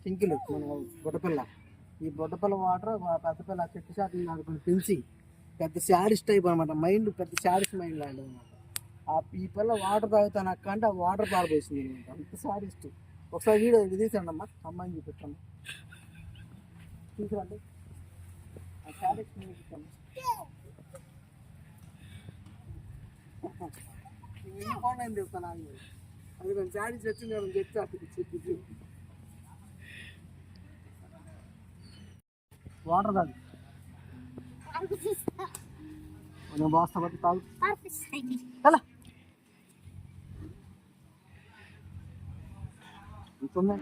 చింకిలు మన బుడ్డపిల్ల. ఈ బుడ్డపిల్ల వాటర్ పెద్ద పిల్ల చెట్టు శాతం నాడుకొని పెంచి పెద్ద శాడిస్ట్ టైప్ అనమాట. మైండ్ పెద్ద శాడిస్ట్ మైండ్ లాంటి అనమాట. ఈ పిల్ల వాటర్ తాగుతాను అక్క అంటే ఆ వాటర్ పారిపోయింది అనమాట. అంత శాడిస్ట్. ఒకసారి వీడియో ఇది తీసాను అమ్మా, అమ్మాయిని చూపిస్తాను చూసారండి. ఆ శాడిస్ట్ చూపిస్తాను. నేను చెప్తాను అది కొంచెం శాడిస్ట్ వచ్చింది నేను చెప్తే వాటర్ తాగు, కొంచెం బాస్తా బట్టి తాగు. ఇంకొందా